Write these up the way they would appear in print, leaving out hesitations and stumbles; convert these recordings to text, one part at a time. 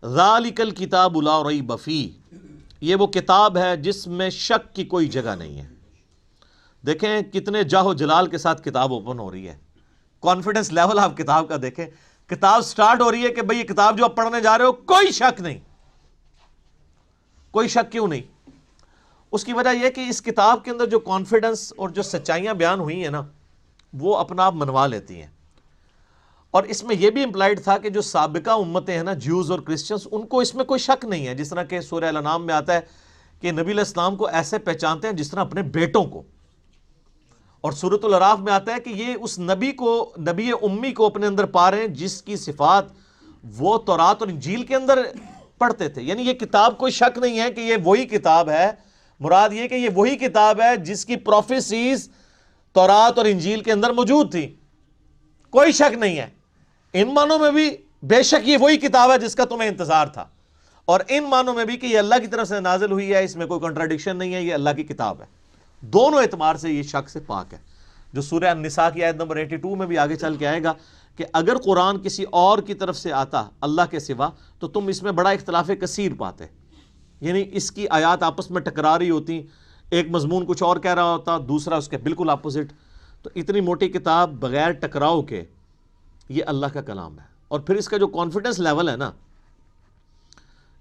ذالک الکتاب لا ریب فیہ، یہ وہ کتاب ہے جس میں شک کی کوئی جگہ نہیں ہے۔ دیکھیں کتنے جاہ و جلال کے ساتھ کتاب اوپن ہو رہی ہے، کانفیڈنس لیول آپ کتاب کا دیکھیں، کتاب سٹارٹ ہو رہی ہے کہ بھئی یہ کتاب جو آپ پڑھنے جا رہے ہو کوئی شک نہیں۔ کوئی شک کیوں نہیں؟ اس کی وجہ یہ کہ اس کتاب کے اندر جو کانفیڈنس اور جو سچائیاں بیان ہوئی ہیں نا، وہ اپنا آپ منوا لیتی ہیں۔ اور اس میں یہ بھی امپلائڈ تھا کہ جو سابقہ امتیں ہیں نا، جیوز اور کرسچنز، ان کو اس میں کوئی شک نہیں ہے، جس طرح کہ سورہ الانعام میں آتا ہے کہ نبی علیہ السلام کو ایسے پہچانتے ہیں جس طرح اپنے بیٹوں کو، اور سورۃ الاعراف میں آتا ہے کہ یہ اس نبی کو، نبی امی کو اپنے اندر پا رہے ہیں جس کی صفات وہ تورات اور انجیل کے اندر پڑھتے تھے۔ یعنی یہ کتاب کوئی شک نہیں ہے کہ یہ وہی کتاب ہے، مراد یہ کہ یہ وہی کتاب ہے جس کی پروفیسیز تورات اور انجیل کے اندر موجود تھی، کوئی شک نہیں ہے۔ ان معنوں میں بھی بے شک یہ وہی کتاب ہے جس کا تمہیں انتظار تھا، اور ان معنوں میں بھی کہ یہ اللہ کی طرف سے نازل ہوئی ہے، اس میں کوئی کنٹراڈکشن نہیں ہے، یہ اللہ کی کتاب ہے۔ دونوں اعتبار سے یہ شک سے پاک ہے، جو سورہ النساء کی آیت نمبر 82 میں بھی آگے چل کے آئے گا کہ اگر قرآن کسی اور کی طرف سے آتا اللہ کے سوا تو تم اس میں بڑا اختلاف کثیر پاتے، یعنی اس کی آیات آپس میں ٹکرا رہی ہوتی، ایک مضمون کچھ اور کہہ رہا ہوتا، دوسرا اس کے بالکل اپوزٹ۔ تو اتنی موٹی کتاب بغیر ٹکراؤ کے یہ اللہ کا کلام ہے۔ اور پھر اس کا جو کانفیڈنس لیول ہے نا،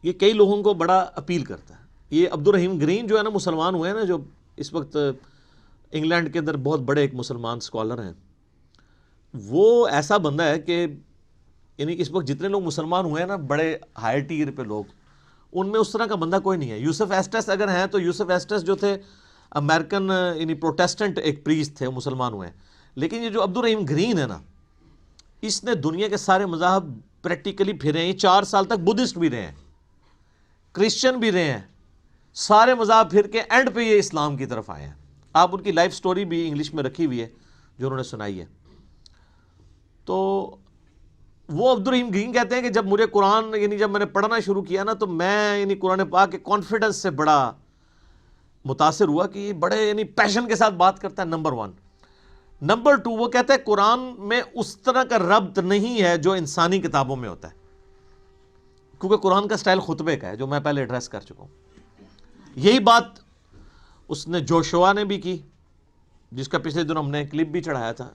یہ کئی لوگوں کو بڑا اپیل کرتا ہے۔ یہ عبد الرحیم گرین جو ہے نا، مسلمان ہوئے ہیں نا، جو اس وقت انگلینڈ کے اندر بہت بڑے ایک مسلمان اسکالر ہیں، وہ ایسا بندہ ہے کہ یعنی اس وقت جتنے لوگ مسلمان ہوئے ہیں نا، بڑے ہائی ٹیر پہ لوگ، ان میں اس طرح کا بندہ کوئی نہیں ہے۔ یوسف ایسٹس اگر ہیں تو یوسف ایسٹس جو تھے امریکن یعنی پروٹیسٹنٹ ایک پریسٹ تھے، وہ مسلمان ہوئے ہیں، لیکن یہ جو عبد الرحیم گرین ہے نا، اس نے دنیا کے سارے مذاہب پریکٹیکلی پھرے ہیں۔ یہ 4 سال تک بدھسٹ بھی رہے ہیں، کرسچن بھی رہے ہیں، سارے مذاہب پھر کے اینڈ پہ یہ اسلام کی طرف آئے ہیں۔ آپ ان کی لائف سٹوری بھی انگلش میں رکھی ہوئی ہے جو انہوں نے سنائی ہے۔ تو وہ عبد الرحیم گرین کہتے ہیں کہ جب مجھے قرآن یعنی جب میں نے پڑھنا شروع کیا نا، تو میں یعنی قرآن پاک کے کانفیڈنس سے بڑا متاثر ہوا کہ یہ بڑے یعنی پیشن کے ساتھ بات کرتا ہے، نمبر 1۔ نمبر 2، وہ کہتا ہے قرآن میں اس طرح کا ربط نہیں ہے جو انسانی کتابوں میں ہوتا ہے، کیونکہ قرآن کا سٹائل خطبے کا ہے، جو میں پہلے ایڈریس کر چکا ہوں۔ یہی بات اس نے جوشوا نے بھی کی، جس کا پچھلے دن ہم نے کلپ بھی چڑھایا تھا،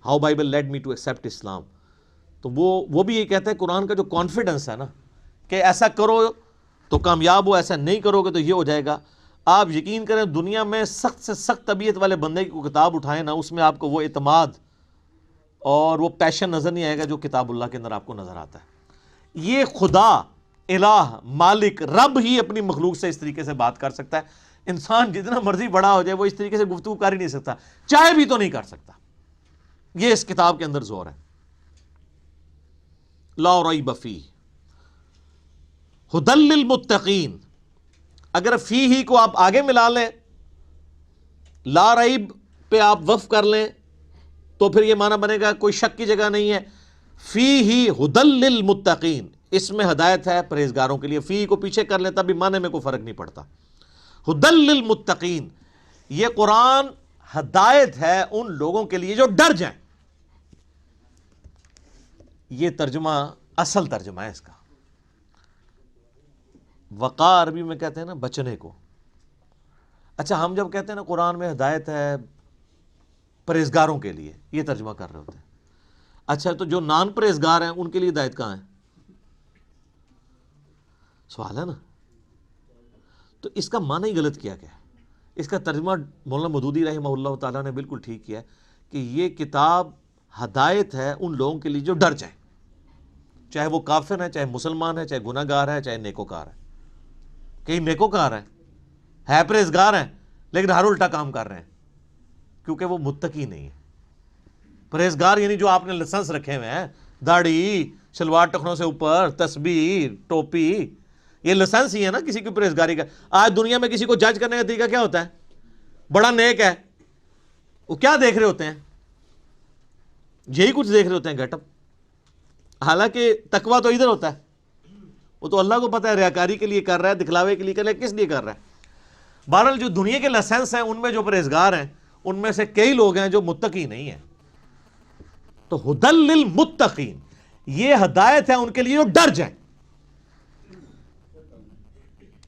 how Bible led me to accept Islam. تو وہ بھی یہ کہتا ہے قرآن کا جو کانفیڈنس ہے نا، کہ ایسا کرو تو کامیاب ہو، ایسا نہیں کرو گے تو یہ ہو جائے گا۔ آپ یقین کریں، دنیا میں سخت سے سخت طبیعت والے بندے کی کتاب اٹھائیں نا، اس میں آپ کو وہ اعتماد اور وہ پیشن نظر نہیں آئے گا جو کتاب اللہ کے اندر آپ کو نظر آتا ہے۔ یہ خدا، الہ، مالک، رب ہی اپنی مخلوق سے اس طریقے سے بات کر سکتا ہے۔ انسان جتنا مرضی بڑا ہو جائے وہ اس طریقے سے گفتگو کر ہی نہیں سکتا، چاہے بھی تو نہیں کر سکتا۔ یہ اس کتاب کے اندر زور ہے، لا ریب فیہ ھدی للمتقین۔ اگر فی ہی کو آپ آگے ملا لیں، لا ریب پہ آپ وقف کر لیں، تو پھر یہ معنی بنے گا کوئی شک کی جگہ نہیں ہے۔ فی ہی ھدی للمتقین، اس میں ہدایت ہے پرہیزگاروں کے لیے۔ فی کو پیچھے کر لیتا بھی معنی میں کوئی فرق نہیں پڑتا۔ ھدی للمتقین، یہ قرآن ہدایت ہے ان لوگوں کے لیے جو ڈر جائیں۔ یہ ترجمہ اصل ترجمہ ہے اس کا۔ وقار عربی میں کہتے ہیں نا بچنے کو۔ اچھا، ہم جب کہتے ہیں نا قرآن میں ہدایت ہے پرہیزگاروں کے لیے، یہ ترجمہ کر رہے ہوتے ہیں۔ اچھا، تو جو نان پرہیزگار ہیں ان کے لیے ہدایت کہاں ہے؟ سوال ہے نا۔ تو اس کا معنی ہی غلط کیا گیا۔ اس کا ترجمہ مولانا مودودی رحمہ اللہ تعالیٰ نے بالکل ٹھیک کیا کہ یہ کتاب ہدایت ہے ان لوگوں کے لیے جو ڈر جائیں، چاہے وہ کافر ہے، چاہے مسلمان ہے، چاہے گناہ گار ہے، چاہے نیکوکار ہے۔ کئی نیکوکار ہیں، ہے پرہیزگار ہیں، لیکن ہر الٹا کام کر رہے ہیں، کیونکہ وہ متقی نہیں ہے۔ پرہیزگار یعنی جو آپ نے لائسنس رکھے ہوئے ہیں، داڑھی، شلوار ٹخنوں سے اوپر، تسبیح، ٹوپی، یہ لائسنس ہی ہے نا کسی کی پرہیزگاری کا۔ آج دنیا میں کسی کو جج کرنے کا طریقہ کیا ہوتا ہے؟ بڑا نیک ہے، وہ کیا دیکھ رہے ہوتے ہیں؟ یہی کچھ دیکھ رہے ہوتے ہیں، گیٹ اپ۔ حالانکہ تقویٰ تو ادھر ہوتا ہے، وہ تو اللہ کو پتہ ہے ریاکاری کے لیے کر رہا ہے، دکھلاوے کے لیے کر رہا ہے، کس لیے کر رہا ہے۔ بہرحال جو دنیا کے لائسنس ہیں ان میں جو پرہیزگار ہیں ان میں سے کئی لوگ ہیں جو متقی نہیں ہیں۔ تو ھدی للمتقین، یہ ہدایت ہے ان کے لیے جو ڈر جائیں۔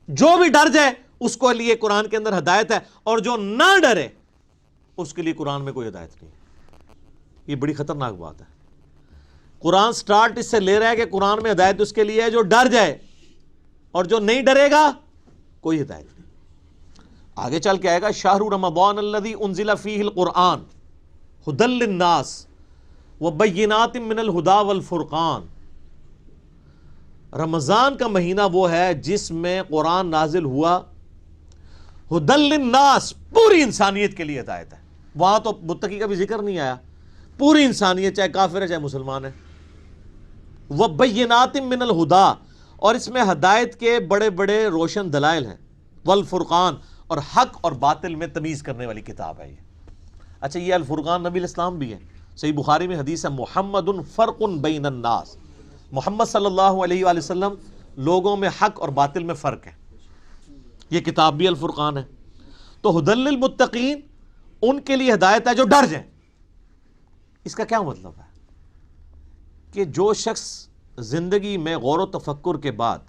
جو بھی ڈر جائے اس کو لیے قرآن کے اندر ہدایت ہے، اور جو نہ ڈرے اس کے لیے قرآن میں کوئی ہدایت نہیں ہے۔ یہ بڑی خطرناک بات ہے۔ قرآن سٹارٹ اس سے لے رہا ہے کہ قرآن میں ہدایت اس کے لیے ہے جو ڈر جائے، اور جو نہیں ڈرے گا کوئی ہدایت نہیں۔ آگے چل کے آئے گا شہر رمضان الذی انزل فیہ القرآن ھدی للناس وبینات من الہدی والفرقان۔ رمضان کا مہینہ وہ ہے جس میں قرآن نازل ہوا، ھدی للناس، پوری انسانیت کے لیے ہدایت ہے۔ وہاں تو متقی کا بھی ذکر نہیں آیا، پوری انسانیت، چاہے کافر ہے چاہے مسلمان ہے۔ وبینات من الہدی، اور اس میں ہدایت کے بڑے بڑے روشن دلائل ہیں، والفرقان، اور حق اور باطل میں تمیز کرنے والی کتاب ہے یہ۔ اچھا، یہ الفرقان نبی الاسلام بھی ہے۔ صحیح بخاری میں حدیث ہے، محمد فرق بین الناس، محمد صلی اللہ علیہ وآلہ وسلم لوگوں میں حق اور باطل میں فرق ہے۔ یہ کتاب بھی الفرقان ہے۔ تو ھدی للمتقین، ان کے لیے ہدایت ہے جو ڈر جائیں۔ اس کا کیا مطلب ہے؟ کہ جو شخص زندگی میں غور و تفکر کے بعد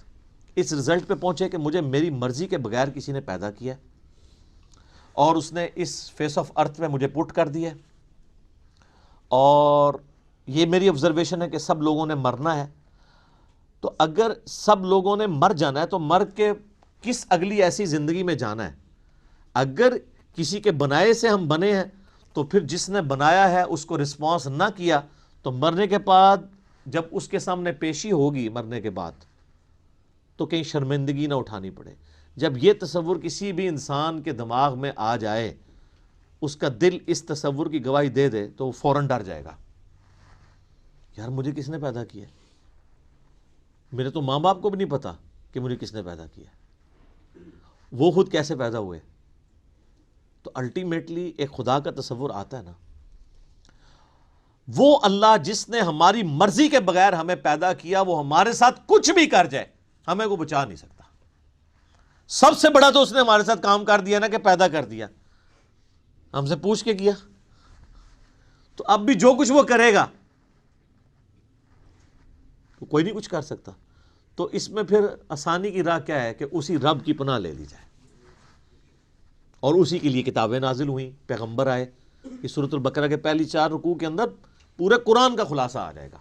اس رزلٹ پہ پہنچے کہ مجھے میری مرضی کے بغیر کسی نے پیدا کیا اور اس نے اس فیس آف ارتھ میں مجھے پٹ کر دیا، اور یہ میری آبزرویشن ہے کہ سب لوگوں نے مرنا ہے، تو اگر سب لوگوں نے مر جانا ہے تو مر کے کس اگلی ایسی زندگی میں جانا ہے؟ اگر کسی کے بنائے سے ہم بنے ہیں تو پھر جس نے بنایا ہے اس کو رسپانس نہ کیا تو مرنے کے بعد جب اس کے سامنے پیشی ہوگی مرنے کے بعد تو کہیں شرمندگی نہ اٹھانی پڑے۔ جب یہ تصور کسی بھی انسان کے دماغ میں آ جائے، اس کا دل اس تصور کی گواہی دے دے، تو وہ فوراً ڈر جائے گا، یار مجھے کس نے پیدا کیا؟ میرے تو ماں باپ کو بھی نہیں پتا کہ مجھے کس نے پیدا کیا، وہ خود کیسے پیدا ہوئے۔ تو الٹیمیٹلی ایک خدا کا تصور آتا ہے نا، وہ اللہ جس نے ہماری مرضی کے بغیر ہمیں پیدا کیا، وہ ہمارے ساتھ کچھ بھی کر جائے ہمیں کو بچا نہیں سکتا۔ سب سے بڑا تو اس نے ہمارے ساتھ کام کر دیا نا کہ پیدا کر دیا، ہم سے پوچھ کے کیا، تو اب بھی جو کچھ وہ کرے گا تو کوئی نہیں کچھ کر سکتا۔ تو اس میں پھر آسانی کی راہ کیا ہے کہ اسی رب کی پناہ لے لی جائے، اور اسی کے لیے کتابیں نازل ہوئیں، پیغمبر آئے۔ اس سورۃ البقرہ کے پہلی 4 رکوع کے اندر پورے قرآن کا خلاصہ آ جائے گا۔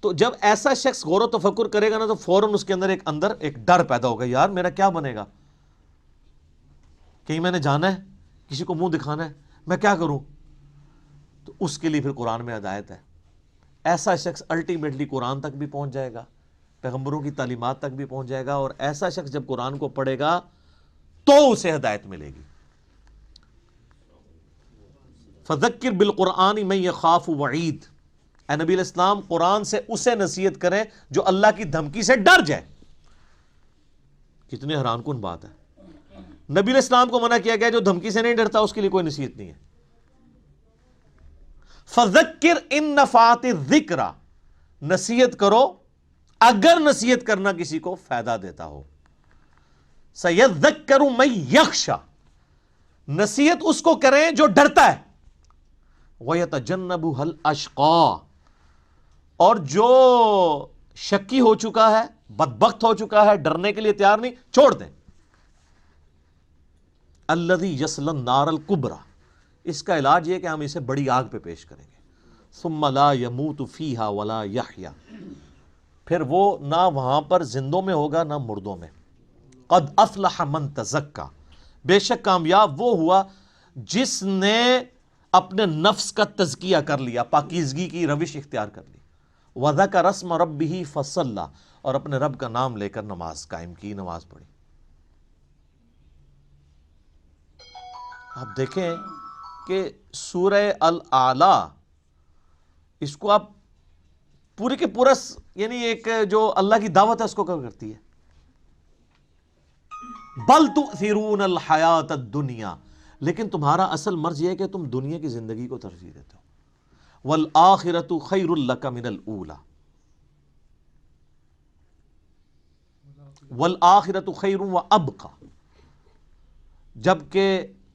تو جب ایسا شخص غور و تفکر کرے گا نا تو فوراً اس کے اندر ایک ڈر پیدا ہوگا، یار میرا کیا بنے گا؟ کہیں میں نے جانا ہے، کسی کو منہ دکھانا ہے، میں کیا کروں؟ تو اس کے لیے پھر قرآن میں ہدایت ہے۔ ایسا شخص الٹیمیٹلی قرآن تک بھی پہنچ جائے گا، پیغمبروں کی تعلیمات تک بھی پہنچ جائے گا، اور ایسا شخص جب قرآن کو پڑھے گا تو اسے ہدایت ملے گی۔ فذکر بالقرآن من یخاف وعید، اے نبی علیہ السلام قرآن سے اسے نصیحت کریں جو اللہ کی دھمکی سے ڈر جائے۔ کتنی حیران کن بات ہے، نبی علیہ السلام کو منع کیا گیا، جو دھمکی سے نہیں ڈرتا اس کے لیے کوئی نصیحت نہیں ہے۔ فذکر ان نفعت الذکر، نصیحت کرو اگر نصیحت کرنا کسی کو فائدہ دیتا ہو۔ سیذکر من یخشی، نصیحت اس کو کریں جو ڈرتا ہے۔ وَيَتَجَنَّبُهَا الْأَشْقَى، اور جو شکی ہو چکا ہے، بدبخت ہو چکا ہے، ڈرنے کے لیے تیار نہیں، چھوڑ دیں۔ الَّذِي يَصْلَى النَّارَ الْكُبْرَى، اس کا علاج یہ کہ ہم اسے بڑی آگ پہ پیش کریں گے۔ ثُمَّ لَا يَمُوتُ فِيهَا وَلَا يَحْيَا، پھر وہ نہ وہاں پر زندوں میں ہوگا نہ مردوں میں۔ قَدْ أَفْلَحَ مَن تَزَكَّى، بے شک کامیاب وہ ہوا جس نے اپنے نفس کا تزکیہ کر لیا، پاکیزگی کی روش اختیار کر لی۔ وَذَكَرَ اسْمَ رَبِّهِ فَصَلَّى، اور اپنے رب کا نام لے کر نماز قائم کی، نماز پڑھی۔ آپ دیکھیں کہ سورہ الاعلیٰ، اس کو آپ پورے کے پورا یعنی ایک جو اللہ کی دعوت ہے اس کو کور کرتی ہے۔ بل تؤثرون الحیات الدنیا، لیکن تمہارا اصل مرض یہ ہے کہ تم دنیا کی زندگی کو ترجیح دیتے ہو۔ والآخرۃ خیر لک من الاولی، والآخرۃ خیر وابقی، جبکہ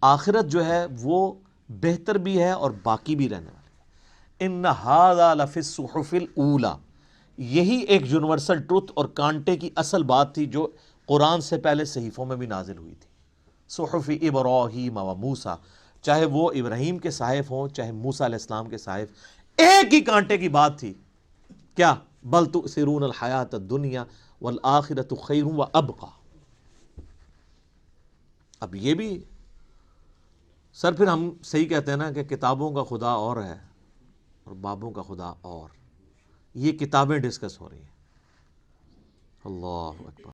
آخرت جو ہے وہ بہتر بھی ہے اور باقی بھی رہنے والی ہے۔ ان ھذا لفی الصحف الاولی، یہی ایک یونیورسل ٹروتھ اور کانٹے کی اصل بات تھی جو قرآن سے پہلے صحیفوں میں بھی نازل ہوئی تھی. صحف ابراہیم و موسیٰ، چاہے وہ ابراہیم کے صحائف ہوں چاہے موسیٰ علیہ السلام کے صحائف، ایک ہی کانٹے کی بات تھی. کیا؟ بل تؤثرون الحیات الدنیا والآخرۃ خیر وابقی. اب یہ بھی سر پھر ہم صحیح کہتے ہیں نا کہ کتابوں کا خدا اور ہے اور بابوں کا خدا اور. یہ کتابیں ڈسکس ہو رہی ہیں. اللہ اکبر.